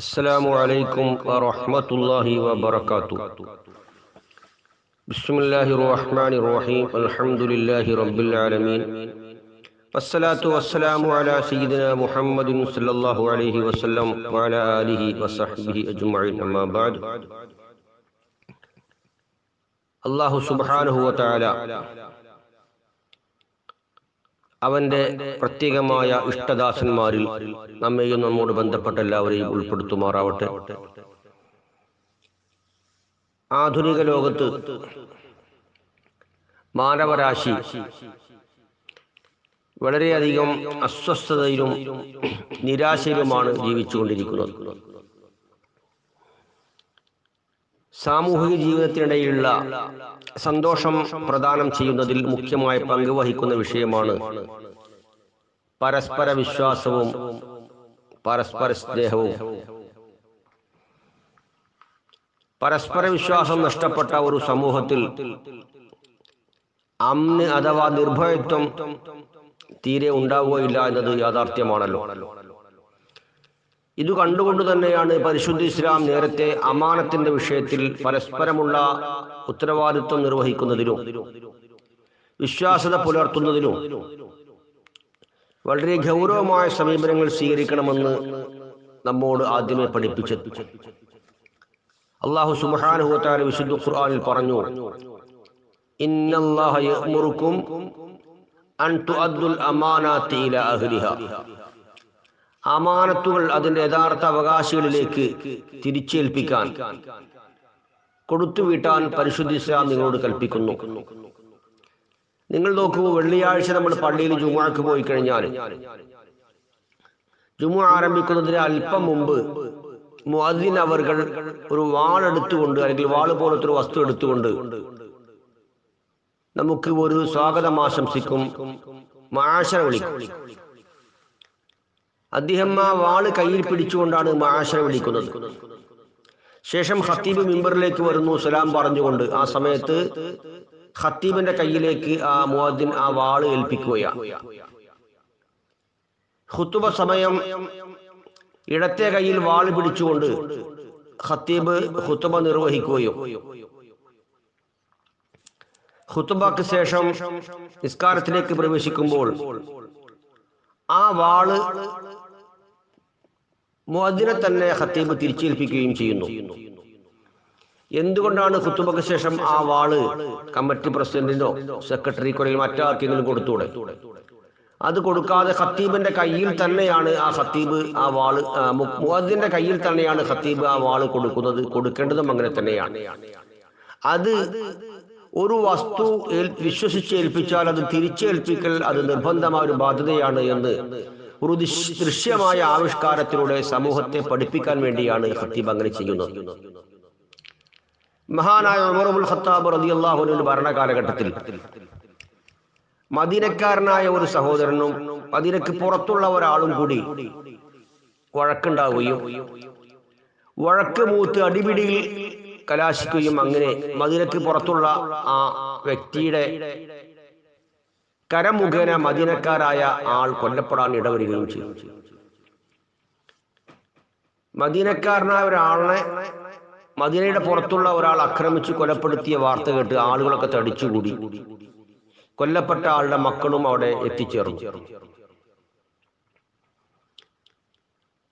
السلام عليكم ورحمة الله وبركاته. بسم الله الرحمن الرحيم. الحمد لله رب العالمين والصلاة والسلام على سيدنا محمد صلى الله عليه وسلم وعلى آله وصحبه أجمعين. أما بعد. അല്ലാഹു സുബ്ഹാനഹു വ തആല അവന്റെ പ്രത്യേകമായ ഇഷ്ടദാസന്മാരിൽ നമ്മെയും നമ്മോട് ബന്ധപ്പെട്ട എല്ലാവരെയും ഉൾപ്പെടുത്തുമാറാവട്ടെ. ആധുനിക ലോകത്ത് മാനവരാശി വളരെയധികം അസ്വസ്ഥതയിലും നിരാശയിലുമാണ് ജീവിച്ചുകൊണ്ടിരിക്കുന്നത്. സാമൂഹിക ജീവിതത്തിനിടയിലുള്ള സന്തോഷം പ്രദാനം ചെയ്യുന്നതിൽ മുഖ്യമായ പങ്ക് വഹിക്കുന്ന വിഷയമാണ് പരസ്പര വിശ്വാസവും പരസ്പര സ്നേഹവും. പരസ്പര വിശ്വാസം നഷ്ടപ്പെട്ട ഒരു സമൂഹത്തിൽ അമ്ന് അഥവാ നിർഭയത്വം തീരെ ഉണ്ടാവുകയില്ല എന്നത് യാഥാർത്ഥ്യമാണല്ലോ. ഇത് കണ്ടുകൊണ്ട് തന്നെയാണ് പരിശുദ്ധ ഇസ്ലാം നേരത്തെ അമാനത്തിന്റെ വിഷയത്തിൽ പരസ്പരമുള്ള ഉത്തരവാദിത്വം നിർവഹിക്കുന്നതിനും വിശ്വാസ്യത പുലർത്തുന്നതിനും വളരെ ഗൗരവമായ സമീപനങ്ങൾ സ്വീകരിക്കണമെന്ന് നമ്മോട് ആദ്യമേ പഠിപ്പിച്ചത്. അല്ലാഹു സുബ്ഹാനഹു വ തആല വിശുദ്ധ ഖുർആനിൽ പറഞ്ഞു, ഇന്നല്ലാഹ യഅ്മുറുക്കും അൻ തുഅദ്ദുൽ അമാനാത്തി ഇലാ അഹ്ലിഹാ. അമാനത്തുകൾ അതിന്റെ യഥാർത്ഥ അവകാശികളിലേക്ക് തിരിച്ചേൽപ്പിക്കാൻ, കൊടുത്തുവീട്ടാൻ പരിശുദ്ധ ഇസ്ലാം നിങ്ങളോട് കൽപ്പിക്കുന്നു. നിങ്ങൾ നോക്കൂ, വെള്ളിയാഴ്ച നമ്മൾ പള്ളിയിൽ ജുമുഅക്ക് പോയി കഴിഞ്ഞാൽ ജുമുഅ ആരംഭിക്കുന്നതിന് അല്പം മുമ്പ് മുഅദ്ദിൻ അവർകൾ ഒരു വാളെടുത്തുകൊണ്ട്, അല്ലെങ്കിൽ വാള് പോലത്തെ ഒരു വസ്തു എടുത്തുകൊണ്ട് നമുക്ക് ഒരു സ്വാഗതം ആശംസിക്കും, മആശറ വിളിക്കും. അദ്ദേഹം ആ വാള് കയ്യിൽ പിടിച്ചുകൊണ്ടാണ് മആശറ വിളിക്കുന്നത്. ശേഷം ഖത്തീബ് മിമ്പറിലേക്ക് വരുന്നു സലാം പറഞ്ഞുകൊണ്ട്. ആ സമയത്ത് ഖത്തീബിന്റെ കയ്യിലേക്ക് ആ മുഅദ്ദിൻ ആ വാള് ഏൽപ്പിക്കുകയാണ്. ഖുതുബ സമയം ഇടത്തെ കയ്യിൽ വാള് പിടിച്ചുകൊണ്ട് ഖത്തീബ് ഖുതുബ നിർവഹിക്കുകയും ഖുതുബക്ക് ശേഷം നിസ്കാരത്തിലേക്ക് പ്രവേശിക്കുമ്പോൾ ആ വാള് മുഅദ്ദിനെ തന്നെ ഖത്തീബ് തിരിച്ചേൽപ്പിക്കുകയും ചെയ്യുന്നു. എന്തുകൊണ്ടാണ് ഖുതുബക്ക് ശേഷം ആ വാള് കമ്മിറ്റി പ്രസിഡന്റിനോ സെക്രട്ടറിക്കോ അല്ലെങ്കിൽ മറ്റാർക്കെങ്കിലും കൊടുത്തൂടെ? അത് കൊടുക്കാതെ ഖത്തീബിന്റെ കയ്യിൽ തന്നെയാണ് ആ ഖത്തീബ് ആ വാള്, മുഅദ്ദിന്റെ കയ്യിൽ തന്നെയാണ് ഖത്തീബ് ആ വാള് കൊടുക്കുന്നത്. കൊടുക്കേണ്ടതും അങ്ങനെ തന്നെയാണ്. അത് ഒരു വസ്തു വിശ്വസിച്ച് ഏൽപ്പിച്ചാൽ അത് തിരിച്ചേൽപ്പിക്കൽ അത് നിർബന്ധമായ ഒരു ബാധ്യതയാണ് എന്ന് ഒരു ദൃശ്യമായ ആവിഷ്കാരത്തിലൂടെ സമൂഹത്തെ പഠിപ്പിക്കാൻ വേണ്ടിയാണ് ഖത്തീബ് അങ്ങനെ ചെയ്യുന്നത്. മഹാനായ ഉമർ ഇബ്നുൽ ഖത്താബ് റളിയല്ലാഹു അൻഹു ഭരണകാലഘട്ടത്തിൽ മദീനക്കാരനായ ഒരു സഹോദരനും മദീനക്ക് പുറത്തുള്ള ഒരാളും കൂടി വഴക്കുണ്ടാവുകയും വഴക്ക് മൂത്ത് അടിപിടിയിൽ കലാശിക്കുകയും അങ്ങനെ മദീനക്ക് പുറത്തുള്ള ആ വ്യക്തിയുടെ കരം മുഖേന മദീനക്കാരായ ആൾ കൊല്ലപ്പെടാൻ ഇടവരികയും ചെയ്തു. മദീനക്കാരനായ ഒരാളെ മദീനയുടെ പുറത്തുള്ള ഒരാൾ ആക്രമിച്ച് കൊലപ്പെടുത്തിയ വാർത്ത കേട്ട് ആളുകളൊക്കെ തടിച്ചുകൂടി. കൊല്ലപ്പെട്ട ആളുടെ മക്കളും അവിടെ എത്തിച്ചേർന്നു.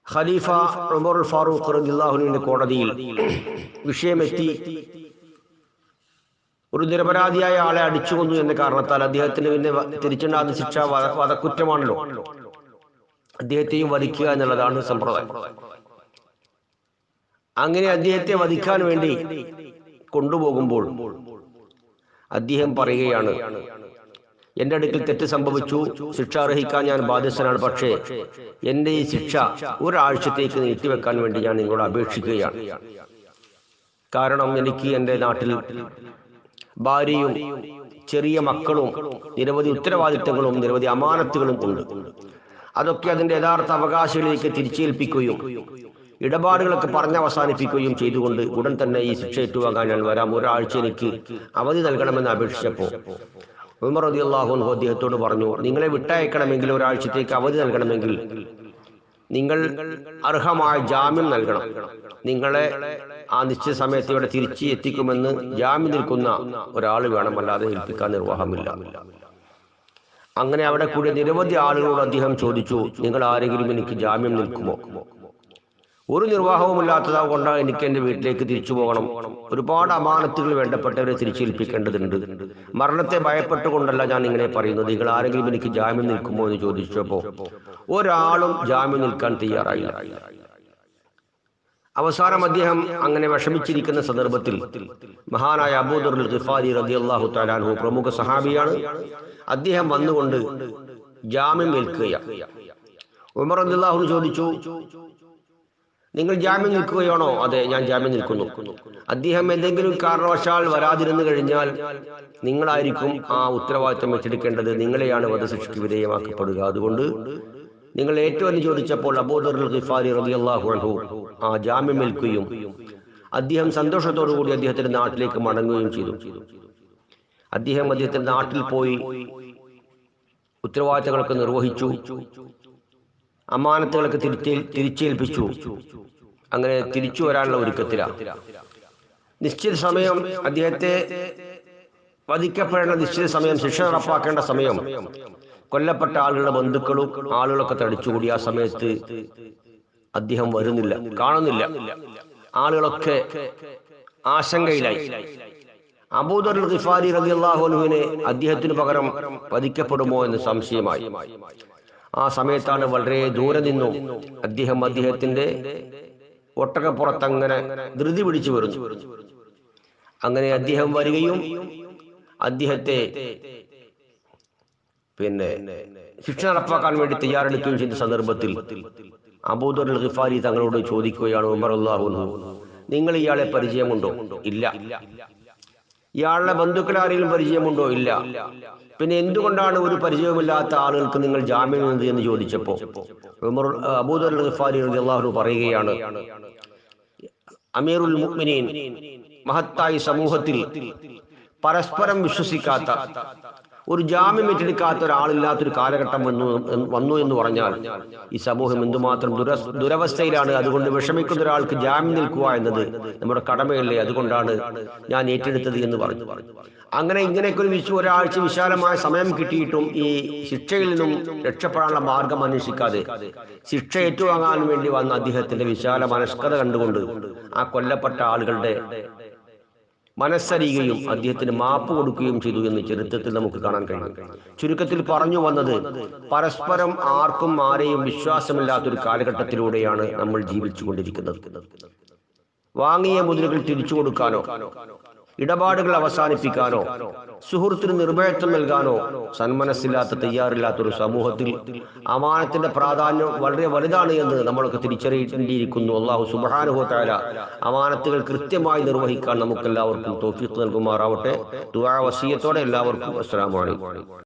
ഖലീഫ ഉമർ ഫാറൂഖ് റളിയല്ലാഹു അൻഹുവിന്റെ കോടതിയിൽ വിഷയമെത്തി. ഒരു നിരപരാധിയായ ആളെ അടിച്ചുകൊന്നു എന്ന കാരണത്താൽ അദ്ദേഹത്തിന് പിന്നെ തിരിച്ചുണ്ടാകുന്ന ശിക്ഷ വധക്കുറ്റമാണല്ലോ. അദ്ദേഹത്തെയും വധിക്കുക എന്നുള്ളതാണ് സമ്പ്രദായം. അങ്ങനെ അദ്ദേഹത്തെ വധിക്കാൻ വേണ്ടി കൊണ്ടുപോകുമ്പോൾ അദ്ദേഹം പറയുകയാണ്, എന്റെ അടുക്കൽ തെറ്റ് സംഭവിച്ചു, ശിക്ഷ അർഹിക്കാൻ ഞാൻ ബാധ്യസ്ഥനാണ്. പക്ഷേ എന്റെ ഈ ശിക്ഷ ഒരാഴ്ചത്തേക്ക് നീട്ടിവെക്കാൻ വേണ്ടി ഞാൻ നിങ്ങളോട് അപേക്ഷിക്കുകയാണ്. കാരണം എനിക്ക് എൻ്റെ നാട്ടിൽ ഭാര്യയും ചെറിയ മക്കളും നിരവധി ഉത്തരവാദിത്തങ്ങളും നിരവധി അമാനത്തുകളും ഉണ്ട്. അതൊക്കെ അതിന്റെ യഥാർത്ഥ അവകാശികളിലേക്ക് തിരിച്ചേൽപ്പിക്കുകയും ഇടപാടുകളൊക്കെ അവസാനിപ്പിക്കുകയും ചെയ്തുകൊണ്ട് ഉടൻ തന്നെ ഈ ശിക്ഷ ഏറ്റുവാങ്ങാൻ ഞാൻ വരാം, ഒരാഴ്ച എനിക്ക് അവധി നൽകണമെന്ന് അപേക്ഷിച്ചപ്പോൾ ഉമർ റളിയല്ലാഹു അൻഹു അദ്ദേഹത്തോട് പറഞ്ഞു, നിങ്ങളെ വിട്ടയക്കണമെങ്കിൽ, ഒരാഴ്ചത്തേക്ക് അവധി നൽകണമെങ്കിൽ നിങ്ങൾ അർഹമായ ജാമ്യം നൽകണം. നിങ്ങളെ ആ നിശ്ചിത സമയത്ത് ഇവിടെ തിരിച്ച് എത്തിക്കുമെന്ന് ജാമ്യം നിൽക്കുന്ന ഒരാൾ വേണം, അല്ലാതെ ഏൽപ്പിക്കാൻ നിർവാഹമില്ല. അങ്ങനെ അവിടെ കൂടിയ നിരവധി ആളുകളോട് അദ്ദേഹം ചോദിച്ചു, നിങ്ങൾ ആരെങ്കിലും എനിക്ക് ജാമ്യം നിൽക്കുമോ? ഒരു നിർവാഹവുമില്ലാത്തതാ കൊണ്ട് എനിക്ക് എൻ്റെ വീട്ടിലേക്ക് തിരിച്ചു പോകണം. ഒരുപാട് അമാനത്തുകൾ വേണ്ടപ്പെട്ടവരെ തിരിച്ചേൽപ്പിക്കേണ്ടതുണ്ട്. മരണത്തെ ഭയപ്പെട്ടുകൊണ്ടല്ല ഞാൻ ഇങ്ങനെ പറയുന്നത്. നിങ്ങൾ ആരെങ്കിലും എനിക്ക് ജാമ്യം നിൽക്കുമോ എന്ന് ചോദിച്ചപ്പോൾ ഒരാളും ജാമ്യം നിൽക്കാൻ തയ്യാറായില്ല. അവസാനം അദ്ദേഹം അങ്ങനെ വിഷമിച്ചിരിക്കുന്ന സന്ദർഭത്തിൽ മഹാനായ അബൂദർ ഗിഫാരി റളിയല്ലാഹു തആല അൻഹു, പ്രമുഖ സഹാബിയാണ്, അദ്ദേഹം വന്നുകൊണ്ട് ജാമ്യം ഏൽക്കുകയാണ്. ഉമർ റളിയല്ലാഹു അൻഹു ചോദിച്ചു, നിങ്ങൾ ജാമ്യം നിൽക്കുകയാണോ? അതെ, ഞാൻ ജാമ്യം നിൽക്കുന്നു. അദ്ദേഹം എന്തെങ്കിലും കാരണവശാൽ വരാതിരുന്നു കഴിഞ്ഞാൽ നിങ്ങളായിരിക്കും ആ ഉത്തരവാദിത്തം ഏറ്റെടുക്കേണ്ടത്. നിങ്ങളെയാണ് വധശിക്ഷയ്ക്ക് വിധേയമാക്കപ്പെടുക. അതുകൊണ്ട് നിങ്ങൾ ഏറ്റവും ചോദിച്ചപ്പോൾ അബൂദർ ഗിഫാരി റളിയല്ലാഹു അൻഹു ആ ജാമ്യം ഏൽക്കുകയും അദ്ദേഹം സന്തോഷത്തോടു കൂടി അദ്ദേഹത്തിന്റെ നാട്ടിലേക്ക് മടങ്ങുകയും ചെയ്തു. അദ്ദേഹത്തിന്റെ നാട്ടിൽ പോയി ഉത്തരവാദിത്തങ്ങളൊക്കെ നിർവഹിച്ചു, അമാനത്തുകളൊക്കെ തിരിച്ചേൽപ്പിച്ചു. അങ്ങനെ തിരിച്ചു വരാനുള്ള ഒരുക്കത്തിലാണ്. നിശ്ചിത സമയം അദ്ദേഹത്തെ വധിക്കപ്പെടേണ്ട നിശ്ചിത സമയം, ശിക്ഷ നടപ്പാക്കേണ്ട സമയം, കൊല്ലപ്പെട്ട ആളുകളുടെ ബന്ധുക്കളും ആളുകളൊക്കെ തടിച്ചുകൂടി. ആ സമയത്ത് അദ്ദേഹം വരുന്നില്ല, കാണുന്നില്ല. ആളുകളൊക്കെ ആശങ്കയിലായി. അബൂദർ ഗിഫാരി റളിയല്ലാഹു അൻഹുവിനെ അദ്ദേഹത്തിന് പകരം വധിക്കപ്പെടുമോ എന്ന് സംശയമായി. ആ സമയത്താണ് വളരെ ദൂരെ നിന്നും അദ്ദേഹത്തിന്റെ ഒട്ടകപ്പുറത്തങ്ങനെ ധൃതി പിടിച്ചു വരുന്നു. അങ്ങനെ അദ്ദേഹം വരികയും അദ്ദേഹത്തെ ശിക്ഷ നടപ്പാക്കാൻ വേണ്ടി തയ്യാറെടുക്കുകയും ചെയ്ത സന്ദർഭത്തിൽ അബൂദർ ഗിഫാരി തങ്ങളോട് ചോദിക്കുകയാണ്, ഉമർ റളിയല്ലാഹു അൻഹു, നിങ്ങൾ ഇയാളെ പരിചയമുണ്ടോ? ഇല്ല. ഇയാളുടെ ബന്ധുക്കളെ ആരെങ്കിലും പരിചയമുണ്ടോ? ഇല്ല. പിന്നെ എന്തുകൊണ്ടാണ് ഒരു പരിചയമില്ലാത്ത ആളുകൾക്ക് നിങ്ങൾ ജാമ്യം എന്ന് ചോദിച്ചപ്പോ അബൂദർ ഗിഫാരി റളിയല്ലാഹു അൻഹു പറയുകയാണ്, അമീറുൽ മുഅ്മിനീൻ, മഹത്തായ സമൂഹത്തിൽ പരസ്പരം വിശ്വസിക്കാത്ത, ഒരു ജാമ്യം ഏറ്റെടുക്കാത്ത ഒരാളില്ലാത്തൊരു കാലഘട്ടം വന്നു എന്ന് പറഞ്ഞാൽ ഈ സമൂഹം എന്തുമാത്രം ദുരവസ്ഥയിലാണ്. അതുകൊണ്ട് വിഷമിക്കുന്ന ഒരാൾക്ക് ജാമ്യം നിൽക്കുക എന്നത് നമ്മുടെ കടമയല്ലേ, അതുകൊണ്ടാണ് ഞാൻ ഏറ്റെടുത്തത് എന്ന് പറഞ്ഞു. അങ്ങനെ ഇങ്ങനെയൊക്കെ ഒരാഴ്ച വിശാലമായ സമയം കിട്ടിയിട്ടും ഈ ശിക്ഷയിൽ നിന്നും രക്ഷപ്പെടാനുള്ള മാർഗം അന്വേഷിക്കാതെ ശിക്ഷ ഏറ്റുവാങ്ങാൻ വേണ്ടി വന്ന അദ്ദേഹത്തിന്റെ വിശാല മനസ്കത കണ്ടുകൊണ്ട് ആ കൊല്ലപ്പെട്ട ആളുകളുടെ മനസ്സറിയുകയും അദ്ദേഹത്തിന് മാപ്പ് കൊടുക്കുകയും ചെയ്തു എന്ന് ചരിത്രത്തിൽ നമുക്ക് കാണാൻ കഴിയും. ചുരുക്കത്തിൽ പറഞ്ഞു വന്നത്, പരസ്പരം ആർക്കും ആരെയും വിശ്വാസമില്ലാത്തൊരു കാലഘട്ടത്തിലൂടെയാണ് നമ്മൾ ജീവിച്ചു കൊണ്ടിരിക്കുന്നത്. വാങ്ങിയ മുതലുകൾ തിരിച്ചു കൊടുക്കാനോ, ഇടപാടുകൾ അവസാനിപ്പിക്കാനോ, സുഹൃത്തിന് നിർഭയത്വം നൽകാനോ സന്മനസ്സില്ലാത്ത, തയ്യാറില്ലാത്ത ഒരു സമൂഹത്തിൽ അമാനത്തിന്റെ പ്രാധാന്യം വളരെ വലുതാണ് എന്ന് നമ്മളൊക്കെ തിരിച്ചറിയേണ്ടിയിരിക്കുന്നു. അല്ലാഹു സുബ്ഹാനഹു വ തആല അമാനത്തുകൾ കൃത്യമായി നിർവഹിക്കാൻ നമുക്കെല്ലാവർക്കും തൗഫീഖ് നൽകുമാറാവട്ടെ. ദുആ വസിയത്തോടെ എല്ലാവർക്കും അസ്സലാമു അലൈക്കും.